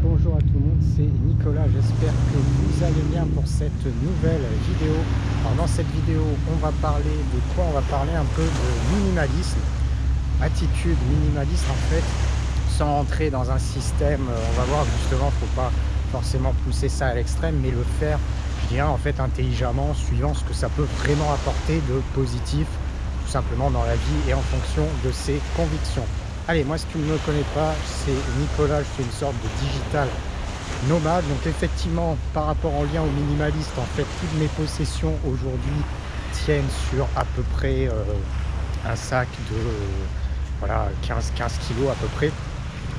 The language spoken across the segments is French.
bonjour à tout le monde, c'est Nicolas, j'espère que vous allez bien pour cette nouvelle vidéo. Alors dans cette vidéo, on va parler de quoi? On va parler un peu de minimalisme, attitude minimaliste en fait, sans entrer dans un système, on va voir justement, faut pas forcément pousser ça à l'extrême, mais le faire, je dirais en fait intelligemment, suivant ce que ça peut vraiment apporter de positif, tout simplement dans la vie et en fonction de ses convictions. Allez, moi, si tu ne me connais pas, c'est Nicolas, je suis une sorte de digital nomade. Donc effectivement, par rapport en lien au minimaliste, en fait, toutes mes possessions aujourd'hui tiennent sur à peu près un sac de voilà, 15 kilos à peu près.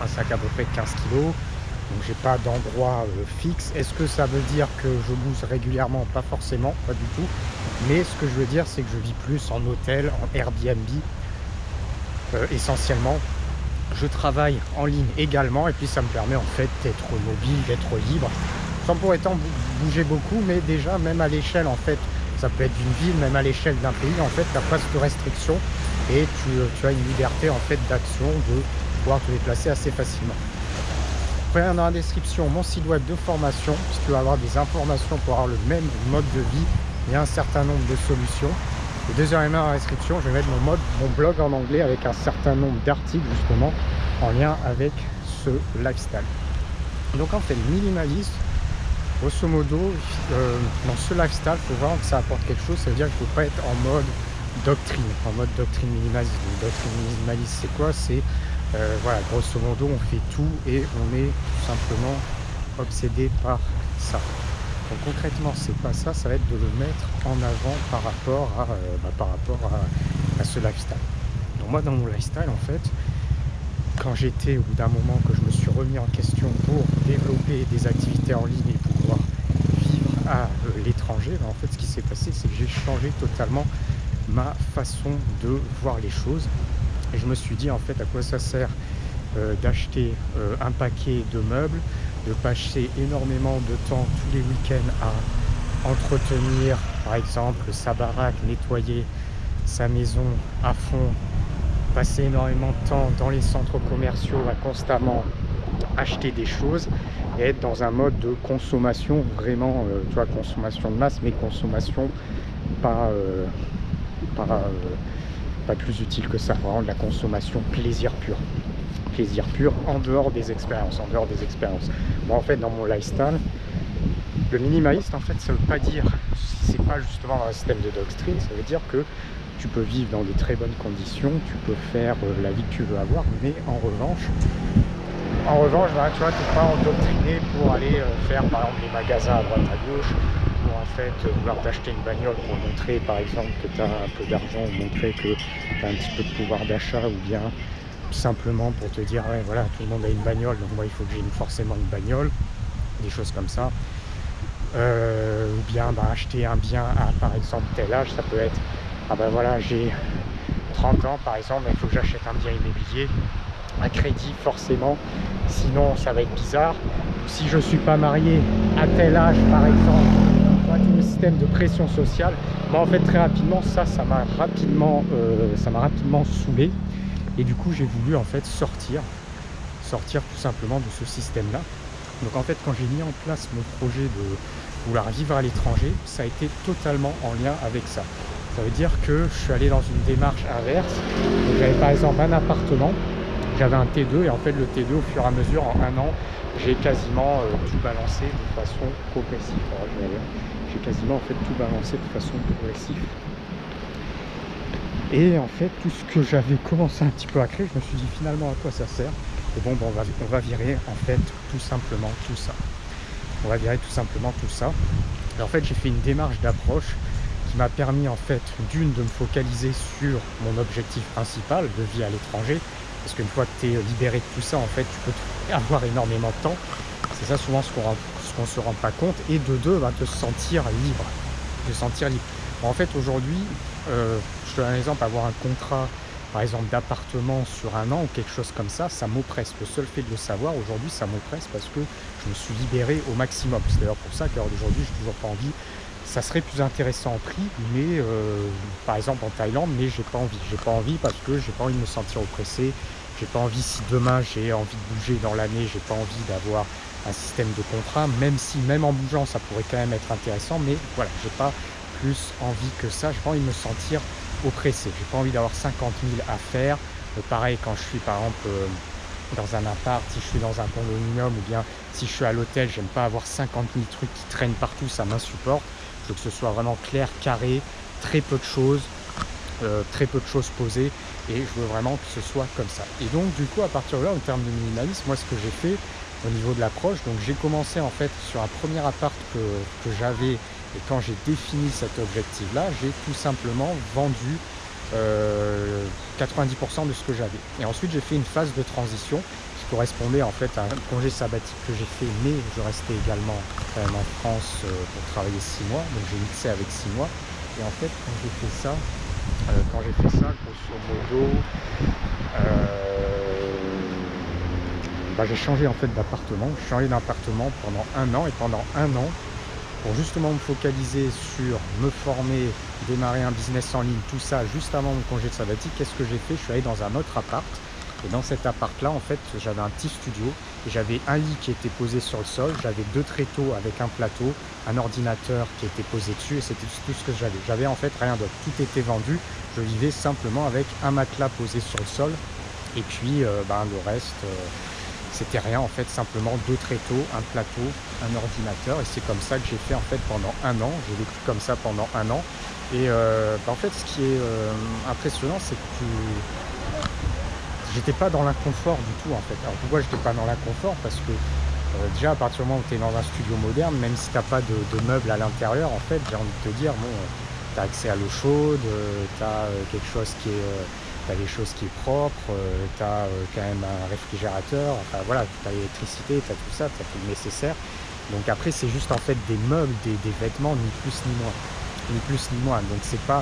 Un sac à peu près de 15 kilos. Donc j'ai pas d'endroit fixe. Est-ce que ça veut dire que je bouge régulièrement? Pas forcément, pas du tout. Mais ce que je veux dire, c'est que je vis plus en hôtel, en Airbnb, essentiellement. Je travaille en ligne également et puis ça me permet en fait d'être mobile, d'être libre, sans pour autant bouger beaucoup, mais déjà même à l'échelle en fait, ça peut être d'une ville, même à l'échelle d'un pays, en fait, tu n'as pas de restrictions et tu as une liberté en fait d'action, de pouvoir te déplacer assez facilement. Regarde dans la description mon site web de formation, si tu veux avoir des informations pour avoir le même mode de vie, il y a un certain nombre de solutions. Et deuxièmement, dans la description, je vais mettre mon blog en anglais avec un certain nombre d'articles justement en lien avec ce lifestyle. Donc en fait, minimaliste, grosso modo, dans ce lifestyle, il faut vraiment que ça apporte quelque chose. Ça veut dire qu'il ne faut pas être en mode doctrine minimaliste. Donc, doctrine minimaliste, c'est quoi? C'est voilà, grosso modo, on fait tout et on est tout simplement obsédé par ça. Donc concrètement, c'est pas ça, ça va être de le mettre en avant par rapport à ce lifestyle. Donc moi, dans mon lifestyle, en fait, quand j'étais, au bout d'un moment que je me suis remis en question pour développer des activités en ligne et pouvoir vivre à l'étranger, en fait, ce qui s'est passé, c'est que j'ai changé totalement ma façon de voir les choses. Et je me suis dit, en fait, à quoi ça sert d'acheter un paquet de meubles, de passer énormément de temps tous les week-ends à entretenir par exemple sa baraque, nettoyer sa maison à fond, passer énormément de temps dans les centres commerciaux à constamment acheter des choses et être dans un mode de consommation vraiment, tu vois, consommation de masse, mais consommation pas, pas plus utile que ça, vraiment de la consommation plaisir pur en dehors des expériences, Bon, en fait, dans mon lifestyle, le minimaliste, en fait, ça veut pas dire, c'est pas justement dans un système de doctrine, ça veut dire que tu peux vivre dans de très bonnes conditions, tu peux faire la vie que tu veux avoir, mais en revanche, voilà, tu vois, tu n'es pas endoctriné pour aller faire, par exemple, les magasins à droite à gauche, pour en fait vouloir t'acheter une bagnole pour montrer, par exemple, que tu as un peu d'argent, ou montrer que tu as un petit peu de pouvoir d'achat, ou bien simplement pour te dire ouais voilà, tout le monde a une bagnole, donc moi il faut que j'ai forcément une bagnole, des choses comme ça, ou bien acheter un bien à par exemple tel âge, ça peut être ah ben voilà, j'ai 30 ans par exemple, il faut que j'achète un bien immobilier à crédit forcément, sinon ça va être bizarre. Si je suis pas marié à tel âge par exemple, tout le système de pression sociale, moi en fait très rapidement ça m'a rapidement saoulé. Et du coup, j'ai voulu en fait sortir tout simplement de ce système-là. Donc en fait, quand j'ai mis en place mon projet de vouloir vivre à l'étranger, ça a été totalement en lien avec ça. Ça veut dire que je suis allé dans une démarche inverse. J'avais par exemple un appartement, j'avais un T2 et en fait le T2 au fur et à mesure, en un an, j'ai quasiment tout balancé de façon progressive. J'ai quasiment en fait tout balancé de façon progressive. Et en fait, tout ce que j'avais commencé un petit peu à créer, je me suis dit finalement à quoi ça sert. Et bon, on va virer en fait tout simplement tout ça. On va virer tout simplement tout ça. Et en fait, j'ai fait une démarche d'approche qui m'a permis en fait d'une de me focaliser sur mon objectif principal de vie à l'étranger. Parce qu'une fois que tu es libéré de tout ça, en fait, tu peux avoir énormément de temps. C'est ça souvent ce qu'on se rend pas compte. Et de deux, te sentir libre. Bon, en fait, aujourd'hui, je te donne un exemple, avoir un contrat, par exemple, d'appartement sur un an ou quelque chose comme ça, ça m'oppresse. Le seul fait de le savoir, aujourd'hui, ça m'oppresse parce que je me suis libéré au maximum. C'est d'ailleurs pour ça qu'à l'heure d'aujourd'hui, je n'ai toujours pas envie. Ça serait plus intéressant en prix, mais par exemple en Thaïlande, mais j'ai pas envie. J'ai pas envie parce que j'ai pas envie de me sentir oppressé. J'ai pas envie, si demain j'ai envie de bouger dans l'année, j'ai pas envie d'avoir un système de contrat, même si, même en bougeant, ça pourrait quand même être intéressant, mais voilà, j'ai pas plus envie que ça, j'ai pas envie de me sentir oppressé, j'ai pas envie d'avoir 50 000 à faire. Pareil, quand je suis par exemple dans un appart, si je suis dans un condominium ou bien si je suis à l'hôtel, j'aime pas avoir 50 000 trucs qui traînent partout, ça m'insupporte. Je veux que ce soit vraiment clair, carré, très peu de choses, posées, et je veux vraiment que ce soit comme ça. Et donc du coup, à partir de là, en termes de minimalisme, moi ce que j'ai fait au niveau de l'approche, donc j'ai commencé en fait sur un premier appart que j'avais, et quand j'ai défini cet objectif là, j'ai tout simplement vendu 90% de ce que j'avais. Et ensuite j'ai fait une phase de transition qui correspondait en fait à un congé sabbatique que j'ai fait, mais je restais également quand même en France pour travailler 6 mois, donc j'ai mixé avec 6 mois. Et en fait quand j'ai fait ça, grosso modo, j'ai changé en fait d'appartement. J'ai changé d'appartement pendant un an, et pendant un an, pour justement me focaliser sur me former, démarrer un business en ligne, tout ça juste avant mon congé de sabbatique, qu'est-ce que j'ai fait? Je suis allé dans un autre appart, et dans cet appart là en fait j'avais un petit studio, et j'avais un lit qui était posé sur le sol, j'avais 2 tréteaux avec un plateau, un ordinateur qui était posé dessus, et c'était tout ce que j'avais en fait rien d'autre, tout était vendu. Je vivais simplement avec un matelas posé sur le sol, et puis le reste c'était rien en fait, simplement 2 tréteaux, un plateau, un ordinateur, et c'est comme ça que j'ai fait en fait pendant un an. J'ai vécu comme ça pendant un an, et en fait ce qui est impressionnant, c'est que j'étais pas dans l'inconfort du tout en fait. Alors pourquoi j'étais pas dans l'inconfort? Parce que déjà à partir du moment où tu es dans un studio moderne, même si t'as pas de meubles à l'intérieur, en fait j'ai envie de te dire, bon, tu as accès à l'eau chaude, tu as quelque chose qui est t'as des choses qui est propre, tu as quand même un réfrigérateur, enfin voilà, tu as l'électricité, tu as tout ça, tu as tout le nécessaire. Donc après c'est juste en fait des meubles, des vêtements, ni plus ni moins. Ni plus ni moins. Donc c'est pas.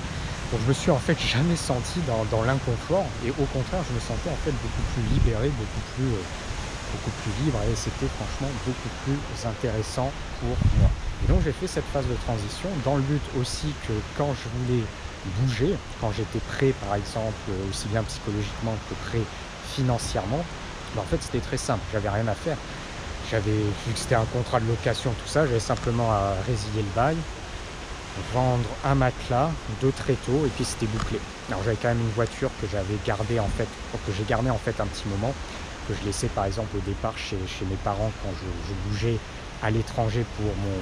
Donc je me suis en fait jamais senti dans l'inconfort, et au contraire je me sentais en fait beaucoup plus libéré, beaucoup plus libre, et c'était franchement beaucoup plus intéressant pour moi. Et donc j'ai fait cette phase de transition dans le but aussi que quand je voulais bouger, quand j'étais prêt par exemple, aussi bien psychologiquement que prêt financièrement, en fait c'était très simple, j'avais rien à faire. Vu que c'était un contrat de location, tout ça, j'avais simplement à résilier le bail, vendre un matelas, 2 tréteaux, et puis c'était bouclé. Alors j'avais quand même une voiture que j'avais gardée en fait, que j'ai gardée en fait un petit moment, que je laissais par exemple au départ chez mes parents quand je bougeais à l'étranger pour mon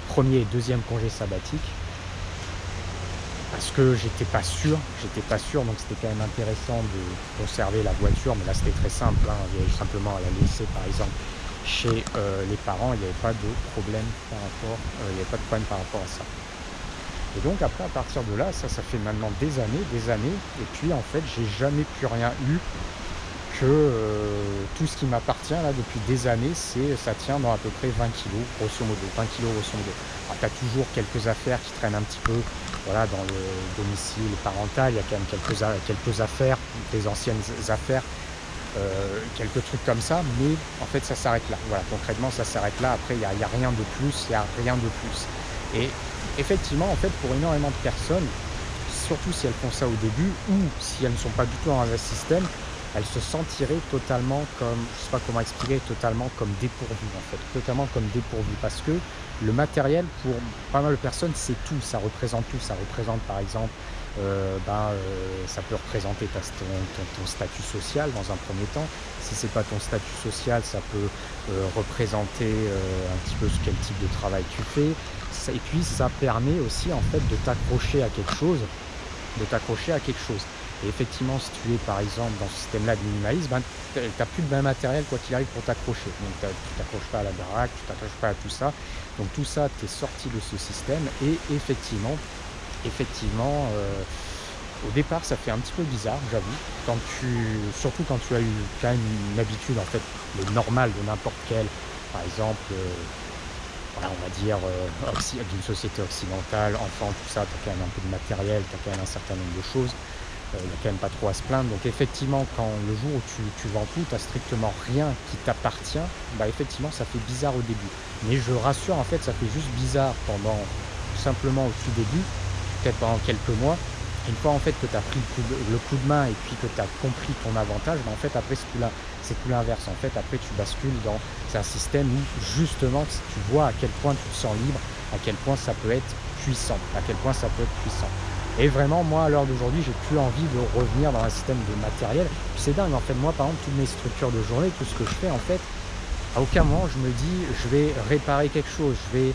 premier et deuxième congé sabbatique, parce que j'étais pas sûr, donc c'était quand même intéressant de conserver la voiture, mais là c'était très simple, hein, il y avait simplement à la laisser par exemple chez les parents, il n'y avait pas de problème par rapport à ça. Et donc après, à partir de là, ça fait maintenant des années, et puis en fait j'ai jamais plus rien eu que tout ce qui m'appartient là depuis des années, ça tient dans à peu près 20 kilos grosso modo. Alors tu as toujours quelques affaires qui traînent un petit peu, voilà, dans le domicile parental, il y a quand même quelques affaires, des anciennes affaires, quelques trucs comme ça, mais en fait ça s'arrête là. Voilà, concrètement ça s'arrête là. Après il y a rien de plus, Et effectivement, en fait, pour énormément de personnes, surtout si elles font ça au début, ou si elles ne sont pas du tout dans un système, elles se sentiraient totalement comme, je sais pas comment expliquer, totalement comme dépourvues en fait, parce que le matériel, pour pas mal de personnes, c'est tout, ça représente par exemple, ça peut représenter ton statut social dans un premier temps. Si c'est pas ton statut social, ça peut représenter un petit peu quel type de travail tu fais. Et puis ça permet aussi en fait de t'accrocher à quelque chose, Et effectivement, si tu es par exemple dans ce système-là de minimalisme, tu n'as plus de matériel quoi qu'il arrive pour t'accrocher. Donc tu t'accroches pas à la baraque, tu t'accroches pas à tout ça. Donc tout ça, tu es sorti de ce système, et effectivement, au départ, ça fait un petit peu bizarre, j'avoue, surtout quand tu as eu quand même une habitude en fait, le normal de n'importe quel, par exemple, voilà, on va dire d'une société occidentale, enfant, tout ça, tu as quand même un peu de matériel, tu as quand même un certain nombre de choses. Il n'y a quand même pas trop à se plaindre. Donc effectivement, quand le jour où tu vends tout, tu n'as strictement rien qui t'appartient, effectivement ça fait bizarre au début. Mais je rassure, en fait ça fait juste bizarre tout simplement au tout début, peut-être pendant quelques mois, Une fois en fait que tu as pris le coup de main et puis que tu as compris ton avantage, en fait après c'est tout l'inverse. En fait après tu bascules dans un système où justement tu vois à quel point tu te sens libre, à quel point ça peut être puissant, à quel point ça peut être puissant. Et vraiment moi à l'heure d'aujourd'hui j'ai plus envie de revenir dans un système de matériel. C'est dingue en fait, moi par exemple toutes mes structures de journée, tout ce que je fais en fait, à aucun moment je me dis je vais réparer quelque chose, je vais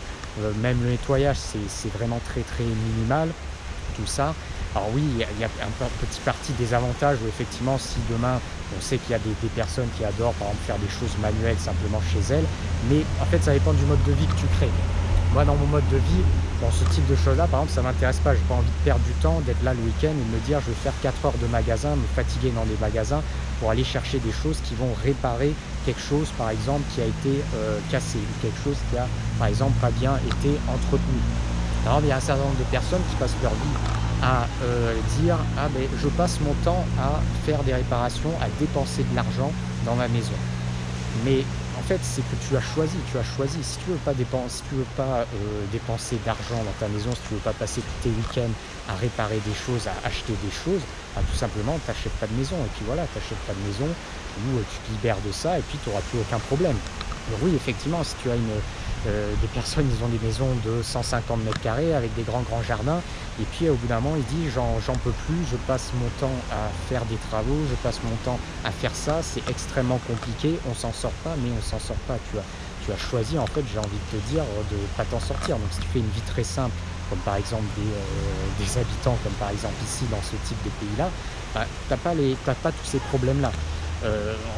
même le nettoyage c'est vraiment très très minimal, tout ça. Alors oui, il y a un petit parti des avantages où effectivement si demain on sait qu'il y a des personnes qui adorent par exemple faire des choses manuelles simplement chez elles, mais en fait ça dépend du mode de vie que tu crées. Moi dans mon mode de vie, dans ce type de choses là par exemple ça m'intéresse pas, j'ai pas envie de perdre du temps, d'être là le week-end et de me dire je vais faire 4 heures de magasin, me fatiguer dans des magasins pour aller chercher des choses qui vont réparer quelque chose par exemple qui a été cassé, ou quelque chose qui a par exemple pas bien été entretenu. Alors il y a un certain nombre de personnes qui passent leur vie à dire ah ben je passe mon temps à faire des réparations, à dépenser de l'argent dans ma maison. Mais en fait c'est que tu as choisi, si tu veux pas dépenser, dépenser d'argent dans ta maison, si tu veux pas passer tous tes week-ends à réparer des choses, à acheter des choses, bah, tout simplement t'achètes pas de maison et puis voilà, t'achètes pas de maison où tu te libères de ça et puis tu n'auras plus aucun problème. Alors oui effectivement si tu as des personnes, ils ont des maisons de 150 mètres carrés avec des grands jardins. Et puis au bout d'un moment, il dit j'en peux plus, je passe mon temps à faire des travaux, je passe mon temps à faire ça, c'est extrêmement compliqué, on s'en sort pas, mais on s'en sort pas. Tu as choisi, en fait, j'ai envie de te dire, de pas t'en sortir. Donc si tu fais une vie très simple, comme par exemple des habitants, comme par exemple ici dans ce type de pays-là, bah, t'as pas tous ces problèmes-là.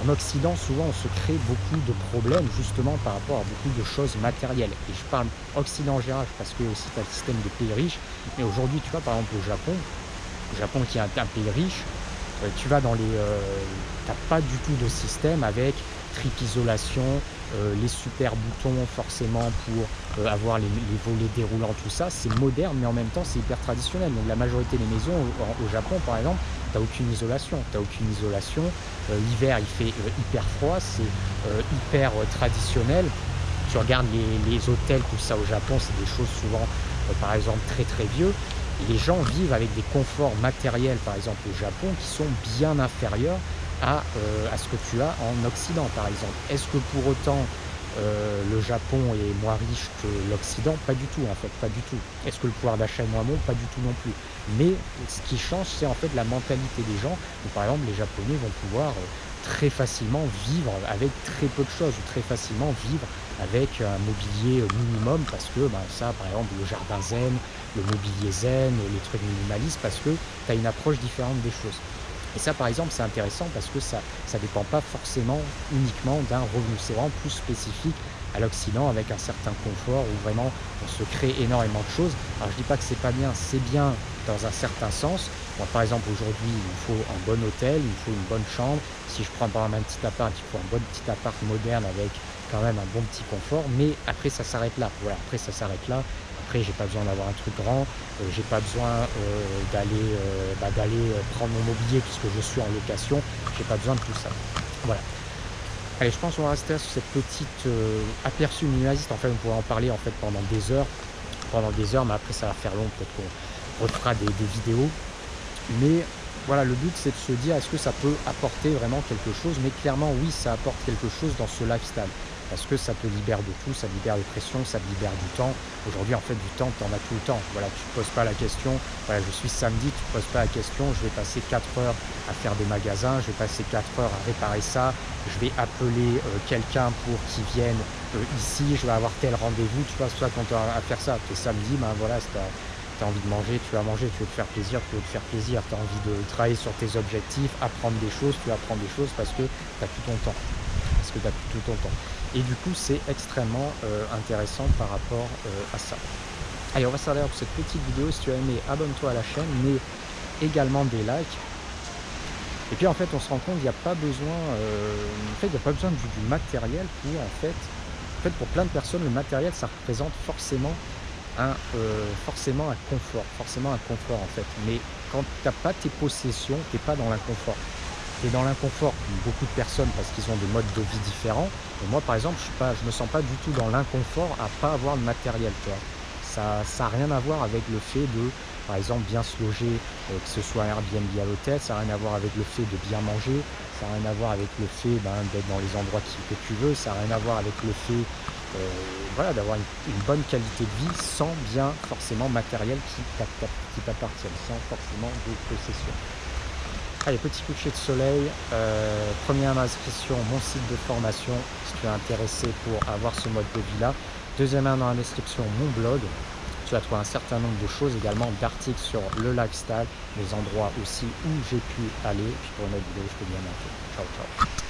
En Occident, souvent, on se crée beaucoup de problèmes justement par rapport à beaucoup de choses matérielles. Et je parle Occident en général parce que aussi tu as le système des pays riches. Mais aujourd'hui, tu vois, par exemple au Japon qui est un pays riche, tu vas dans t'as pas du tout de système avec triple isolation, les super boutons forcément pour avoir les volets déroulants, tout ça. C'est moderne, mais en même temps, c'est hyper traditionnel. Donc la majorité des maisons au Japon, par exemple, t'as aucune isolation. L'hiver, il fait hyper froid, c'est hyper traditionnel. Tu regardes les hôtels, tout ça au Japon, c'est des choses souvent, par exemple, très très vieux. Les gens vivent avec des conforts matériels, par exemple au Japon, qui sont bien inférieurs à ce que tu as en Occident, par exemple. Est-ce que pour autant le Japon est moins riche que l'Occident? Pas du tout, en fait, pas du tout. Est-ce que le pouvoir d'achat est moins bon? Pas du tout non plus. Mais ce qui change, c'est en fait la mentalité des gens. Donc, par exemple, les Japonais vont pouvoir très facilement vivre avec très peu de choses, ou très facilement vivre avec un mobilier minimum, parce que ça, par exemple, le jardin zen, le mobilier zen, les trucs minimalistes, parce que tu as une approche différente des choses. Et ça, par exemple, c'est intéressant parce que ça dépend pas forcément uniquement d'un revenu. C'est vraiment plus spécifique à l'Occident avec un certain confort où vraiment on se crée énormément de choses. Alors je dis pas que c'est pas bien, c'est bien dans un certain sens. Moi, par exemple, aujourd'hui, il me faut un bon hôtel, il me faut une bonne chambre. Si je prends par exemple un petit appart, il faut un bon petit appart moderne avec quand même un bon petit confort. Mais après, ça s'arrête là. Voilà, après, ça s'arrête là. Après, j'ai pas besoin d'avoir un truc grand, j'ai pas besoin d'aller prendre mon mobilier puisque je suis en location, j'ai pas besoin de tout ça. Voilà. Allez, je pense qu'on va rester sur cette petite aperçu minimaliste. En fait, on pourrait en parler en fait pendant des heures, mais après ça va faire long, peut-être qu'on refera des vidéos. Mais voilà, le but c'est de se dire est-ce que ça peut apporter vraiment quelque chose, mais clairement oui, ça apporte quelque chose dans ce lifestyle. Parce que ça te libère de tout, ça libère de pression, ça te libère du temps. Aujourd'hui, en fait, du temps, tu en as tout le temps. Voilà, tu ne te poses pas la question, voilà, je suis samedi, tu ne te poses pas la question, je vais passer 4 heures à faire des magasins, je vais passer 4 heures à réparer ça, je vais appeler quelqu'un pour qu'il vienne ici, je vais avoir tel rendez-vous, tu vois, soit quand tu as à faire ça, tu es samedi, voilà, tu as envie de manger, tu vas manger, tu veux te faire plaisir, tu as envie de travailler sur tes objectifs, apprendre des choses, tu apprends des choses parce que tu as tout ton temps. Et du coup, c'est extrêmement intéressant par rapport à ça. Allez, on va s'arrêter pour cette petite vidéo. Si tu as aimé, abonne-toi à la chaîne, mais également des likes. Et puis en fait, on se rend compte qu'il n'y a pas besoin, du matériel pour pour plein de personnes, le matériel, ça représente forcément un confort en fait. Mais quand tu n'as pas tes possessions, tu n'es pas dans l'inconfort. Tu es dans l'inconfort comme beaucoup de personnes parce qu'ils ont des modes de vie différents. Et moi, par exemple, je me sens pas du tout dans l'inconfort à pas avoir de matériel. Tu vois. Ça n'a rien à voir avec le fait de Par exemple, bien se loger, que ce soit Airbnb à l'hôtel, ça n'a rien à voir avec le fait de bien manger, ça n'a rien à voir avec le fait d'être dans les endroits que tu veux, ça n'a rien à voir avec le fait voilà, d'avoir une bonne qualité de vie sans bien forcément matériel qui t'appartiennent, sans forcément de possession. Allez, petit coucher de soleil, première inscription, mon site de formation, si tu es intéressé pour avoir ce mode de vie là. Deuxième dans la description, mon blog. Tu vas trouver un certain nombre de choses, également d'articles sur le lifestyle, les endroits aussi où j'ai pu aller. Puis pour une autre vidéo, je te dis à bientôt. Ciao, ciao.